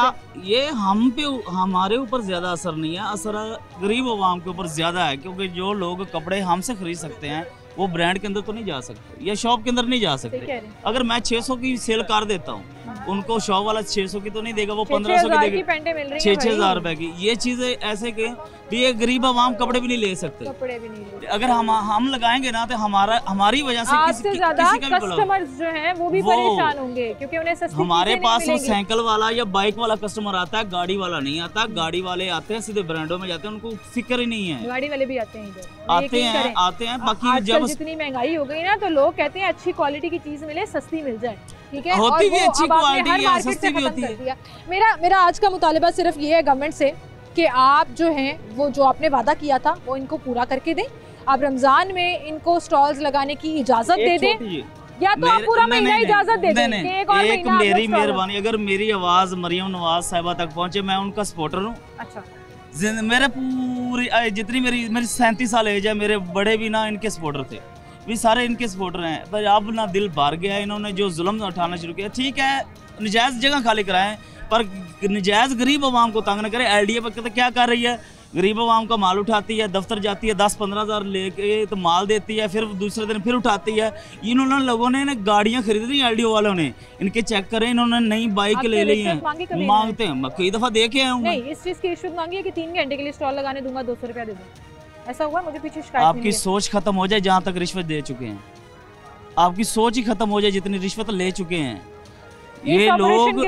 ये हम पे, हमारे ऊपर ज्यादा असर नहीं है, असर गरीब आवाम के ऊपर ज्यादा है, क्योंकि जो लोग कपड़े हमसे खरीद सकते हैं वो ब्रांड के अंदर तो नहीं जा सकते या शॉप के अंदर नहीं जा सकते। अगर मैं 600 की सेल कर देता हूँ, उनको शॉप वाला 600 की तो नहीं देगा, वो 1500 की देगा, 6,000 रुपए की। ये चीजें ऐसे के ये गरीब आवाम कपड़े भी नहीं ले सकते, कपड़े भी नहीं ले। अगर हम लगाएंगे ना तो हमारी वजह से किसी का कस्टमर्स जो हैं वो भी परेशान होंगे, क्योंकि उन्हें सस्ती हमारे पास वो साइकिल वाला या बाइक वाला कस्टमर आता है, गाड़ी वाला नहीं आता। गाड़ी वाले आते हैं सीधे ब्रांडों में जाते हैं, उनको फिक्र ही नहीं है। गाड़ी वाले भी आते हैं आते हैं। बाकी जब जितनी महंगाई हो गई ना तो लोग कहते हैं अच्छी क्वालिटी की चीज मिले, सस्ती मिल जाए, ठीक है, होती भी अच्छी क्वालिटी है, सस्ती भी होती है। मेरा आज का मुतालिबा सिर्फ ये है गवर्नमेंट से कि आप जो हैं वो जो आपने वादा किया था वो इनको पूरा करके दें। आप रमजान में इनको स्टॉल्स लगाने की इजाजत दे दें, या तो आप पूरा महीना इजाजत दे दें। एक मेरी मेहरबानी, अगर मेरी आवाज मरियम नवाज साहिबा तक पहुंचे, मैं उनका सपोर्टर हूँ। अच्छा, मेरे पूरी जितनी मेरी 37 साल एज है, मेरे बड़े भी ना इनके सपोर्टर थे, भी सारे इनके सपोर्टर हैं। पर अब ना दिल भर गया, इन्होंने जो जुल्म उठाना शुरू किया। ठीक है, नजायज़ जगह खाली कराएं, पर नजायज़ गरीब आवाम को तंग न करें। LDA पर क्या कर रही है, गरीब आवाम का माल उठाती है, दफ्तर जाती है, 10-15 हज़ार लेके तो माल देती है, फिर दूसरे दिन फिर उठाती है। इन्होंने लोगों ने गाड़ियाँ खरीदी थी LDO वालों ने, इनके चेक करें, इन्होंने नई बाइक ले ली है, मांगते हैं। मैं कई दफ़ा देखे आया हूँ। नहीं, इस चीज़ की रिश्वत मांगी है कि 3 घंटे के लिए स्टॉल लगाने दूंगा, 200 रुपया दे दूँ, ऐसा हुआ? मुझे पीछे शिकायत आपकी सोच खत्म हो जाए, जहाँ तक रिश्वत दे चुके हैं, आपकी सोच ही खत्म हो जाए जितनी रिश्वत ले चुके हैं ये लोग।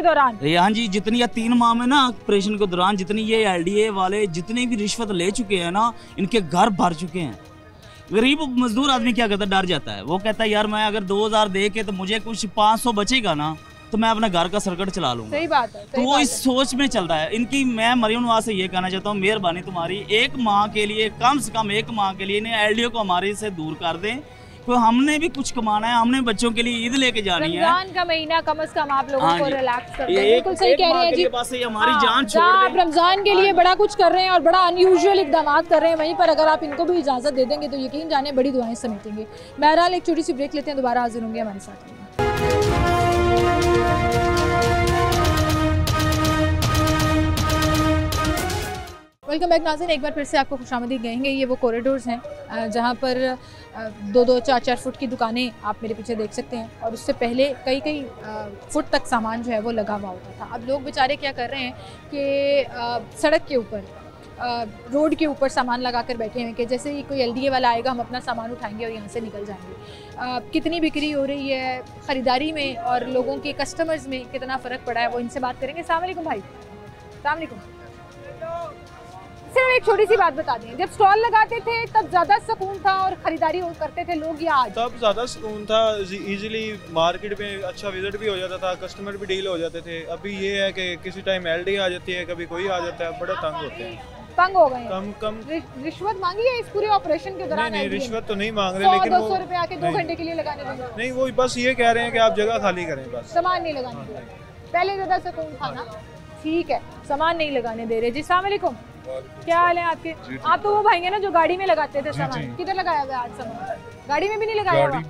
हाँ जी, जितनी या 3 माह में ना ऑपरेशन के दौरान जितनी ये LDA वाले जितनी भी रिश्वत ले चुके हैं ना, इनके घर भर चुके हैं। गरीब मजदूर आदमी क्या करता है, डर जाता है। वो कहता है यार मैं अगर 2000 दे के तो मुझे कुछ 500 बचेगा ना, तो मैं अपने घर का सर्किट चला लूंगा। सही बात है, तो वो इस सोच में चलता है इनकी। मैं मरियम नवाज से ये कहना चाहता हूँ, मेहरबानी तुम्हारी, 1 माह के लिए, कम से कम 1 माह के लिए इन्हें LDO को हमारे से दूर कर दें। तो हमने भी कुछ कमाना है, हमने बच्चों के लिए ईद लेके जानी है। रमजान का महीना कम से कम आप लोगों को रिलैक्स कर दें। बिल्कुल सही कह रहे हैं जी, हमारी जान छोड़ दें। आप रमजान के लिए बड़ा कुछ कर रहे हैं और बड़ा अनयूजुअल इकदाम कर रहे हैं, वहीं पर अगर आप इनको भी इजाजत दे देंगे तो यकीन जाने बड़ी दुआएं समेटेंगे। बहरहाल एक छोटी सी ब्रेक लेते हैं, दोबारा हाजिर होंगे हमारे साथ। वेलकम बैक नाज़रीन, एक बार फिर से आपको खुशामदीद कहेंगे। ये वो कॉरिडोर्स हैं जहाँ पर 2-2, 4-4 फुट की दुकानें आप मेरे पीछे देख सकते हैं, और उससे पहले कई फुट तक सामान जो है वो लगा हुआ होता था। अब लोग बेचारे क्या कर रहे हैं कि सड़क के ऊपर, रोड के ऊपर सामान लगा कर बैठे हैं कि जैसे ही कोई LDA वाला आएगा हम अपना सामान उठाएंगे और यहाँ से निकल जाएंगे। कितनी बिक्री हो रही है, ख़रीदारी में और लोगों के कस्टमर्स में कितना फ़र्क पड़ा है, वो इनसे बात करेंगे। अस्सलाम वालेकुम भाई। अस्सलाम वालेकुम। सिर्फ एक छोटी सी बात बता दें, जब स्टॉल लगाते थे तब ज़्यादा सुकून था और ख़रीदारी करते थे लोग, या आज? तब ज़्यादा सुकून था, इजीली मार्केट में अच्छा विजिट भी हो जाता था, कस्टमर भी डील हो जाते थे। अभी ये है कि किसी टाइम LDA आ जाती है, कभी कोई आ जाता है, बड़ा तंग होते हैं। तंग हो गए? कम रिश्वत मांगी है इस पूरे ऑपरेशन के दौरान? नहीं, रिश्वत तो नहीं मांग रहे, लेकिन 200 रुपया के 2 घंटे के लिए लगाने देंगे? नहीं, वो बस ये कह रहे हैं कि आप जगह खाली करें, बस सामान नहीं लगाने दे रहे। पहले ज़्यादा सुकून था ना, ठीक है, सामान नहीं लगाने दे रहे। जी अस्सलाम वालेकुम, क्या हाल है आपके? आप तो वो भाई हैं ना जो गाड़ी में लगाते थे सामान, किधर लगाया हुआ आज सामान? गाड़ी में भी नहीं लगाया हुआ?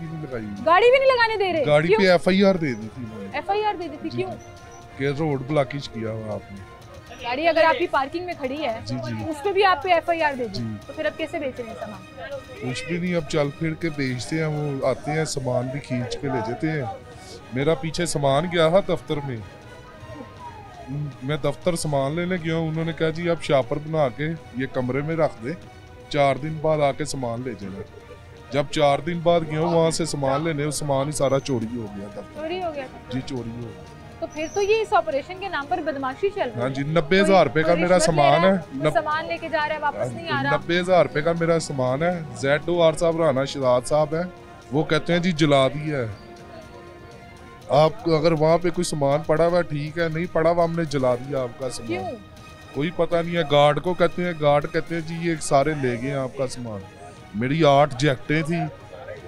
गाड़ी भी नहीं लगाने दे रहे? गाड़ी पे FIR दे दी थी। FIR दे दी थी, क्यों? कि रोड ब्लॉकेज किया हुआ आपने। गाड़ी अगर आपकी पार्किंग में खड़ी है उस पे भी आप पे FIR दे दी, तो फिर अब कैसे बेच रहे हैं सामान? कुछ भी नहीं, अब चल फिर के बेचते हैं। वो आते हैं, सामान भी खींच के ले जाते हैं। मेरा पीछे सामान गया था दफ्तर में, मैं दफ्तर सामान लेने गया, उन्होंने कहा जी आप शापर बना के ये कमरे में रख दे, 4 दिन बाद आके सामान ले जाना। जब 4 दिन बाद गया वहाँ से सामान लेने, वो सामान ही सारा चोरी हो गया था। चोरी हो गया जी, चोरी हो गया। तो फिर तो ये इस ऑपरेशन के नाम पर बदमाशी चल रही है। हाँ जी, 90,000 रुपए का मेरा सामान है, सामान लेके जा रहा है, वापस नहीं आ रहा। 90,000 रुपए का मेरा सामान है। ZOR साहब राना शहजाद साहब है, वो कहते हैं जी जला दिया है। आप अगर वहाँ पे कोई सामान पड़ा हुआ ठीक है, नहीं पड़ा हुआ हमने जला दिया आपका सामान। कोई पता नहीं है। गार्ड को कहते हैं, गार्ड कहते हैं जी ये सारे ले गए आपका सामान। मेरी 8 जैकेटें थी,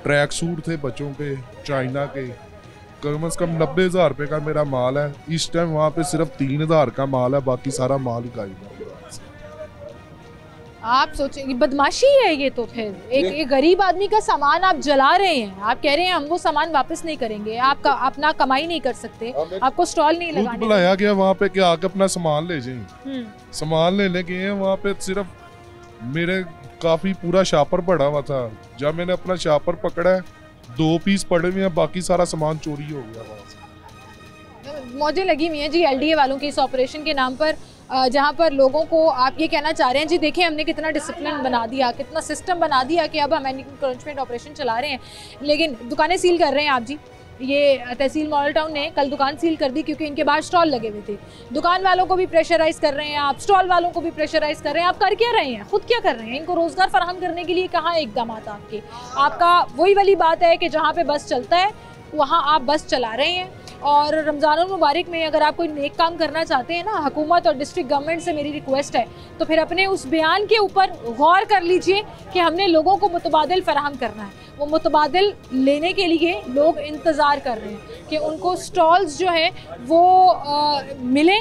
ट्रैक सूट थे बच्चों के चाइना के, कम से कम 90,000 रुपए का मेरा माल है। इस टाइम वहाँ पे सिर्फ 3,000 का माल है, बाकी सारा माल गायब है। आप सोचेंगे बदमाशी है ये तो। फिर एक गरीब आदमी का सामान आप जला रहे हैं, आप कह रहे हैं हम वो सामान वापस नहीं करेंगे, आप अपना कमाई नहीं कर सकते, आपको स्टॉल नहीं लगाने बुलाया गया वहाँ पे कि आके अपना सामान ले जाएं। सामान लेने गए हैं, वहाँ पे सिर्फ मेरे काफी पूरा शापर पड़ा हुआ था। जब मैंने अपना शापर पकड़ा, 2 पीस पड़े हुए हैं, बाकी सारा सामान चोरी हो गया वहाँ से। मौजें लगी हुई हैं जी LDA वालों के इस ऑपरेशन के नाम पर, जहाँ पर लोगों को आप ये कहना चाह रहे हैं जी देखिए हमने कितना डिसिप्लिन बना दिया, कितना सिस्टम बना दिया कि अब हम एनक्रोचमेंट ऑपरेशन चला रहे हैं, लेकिन दुकानें सील कर रहे हैं आप जी। ये तहसील मॉडल टाउन ने कल दुकान सील कर दी क्योंकि इनके बाहर स्टॉल लगे हुए थे। दुकान वालों को भी प्रेशराइज कर रहे हैं आप, स्टॉल वालों को भी प्रेशराइज कर रहे हैं। आप कर क्या रहे हैं, खुद क्या कर रहे हैं? इनको रोजगार फराहम करने के लिए कहाँ इकदाम आपके? आपका वही वाली बात है कि जहाँ पे बस चलता है वहाँ आप बस चला रहे हैं। और रमज़ानुल मुबारक में अगर आप कोई नेक काम करना चाहते हैं ना, हुकूमत और डिस्ट्रिक्ट गवर्नमेंट से मेरी रिक्वेस्ट है, तो फिर अपने उस बयान के ऊपर गौर कर लीजिए कि हमने लोगों को मुतबादिल फराहम करना है। वो मुतबादिल लेने के लिए लोग इंतज़ार कर रहे हैं कि उनको स्टॉल्स जो हैं वो मिले,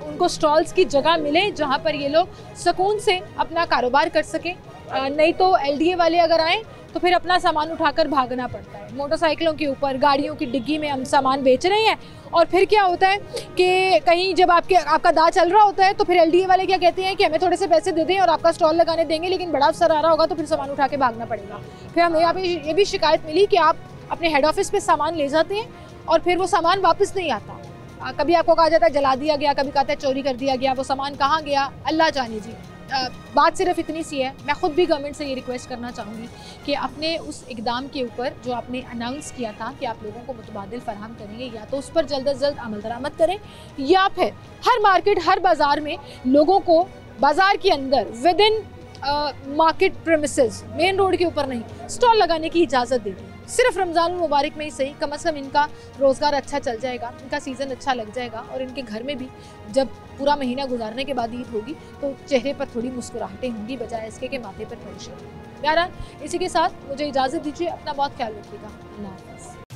उनको स्टॉल्स की जगह मिले जहाँ पर ये लोग सुकून से अपना कारोबार कर सकें। नहीं तो LDA वाले अगर आएँ तो फिर अपना सामान उठाकर भागना पड़ता है। मोटरसाइकिलों के ऊपर, गाड़ियों की डिग्गी में हम सामान बेच रहे हैं, और फिर क्या होता है कि कहीं जब आपका दाव चल रहा होता है तो फिर LDA वाले क्या कहते हैं कि हमें थोड़े से पैसे दे दें और आपका स्टॉल लगाने देंगे, लेकिन बड़ा अफसर आ रहा होगा तो फिर सामान उठा के भागना पड़ेगा। फिर हमें यहाँ पे ये भी शिकायत मिली कि आप अपने हेड ऑफिस पे सामान ले जाते हैं और फिर वो सामान वापस नहीं आता। कभी आपको कहा जाता है जला दिया गया, कभी कहता है चोरी कर दिया गया, वो सामान कहाँ गया अल्लाह जाने जी। बात सिर्फ इतनी सी है। मैं खुद भी गवर्नमेंट से ये रिक्वेस्ट करना चाहूँगी कि अपने उस इकदाम के ऊपर जो आपने अनाउंस किया था कि आप लोगों को मुतबादिल फराहम करेंगे, या तो उस पर जल्द अज जल्द अमल दरामद करें, या फिर हर मार्केट हर बाज़ार में लोगों को बाज़ार के अंदर with in market premises, main road के ऊपर नहीं, स्टॉल लगाने की इजाज़त दे दें। सिर्फ रमज़ान मुबारक में ही सही, कम से कम इनका रोज़गार अच्छा चल जाएगा, इनका सीज़न अच्छा लग जाएगा, और इनके घर में भी जब पूरा महीना गुजारने के बाद ईद होगी तो चेहरे पर थोड़ी मुस्कुराहटें होंगी बजाय इसके कि माथे पर परेशानी। यार इसी के साथ मुझे इजाज़त दीजिए, अपना बहुत ख्याल रखिएगा। अल्लाह हाफ़िज़।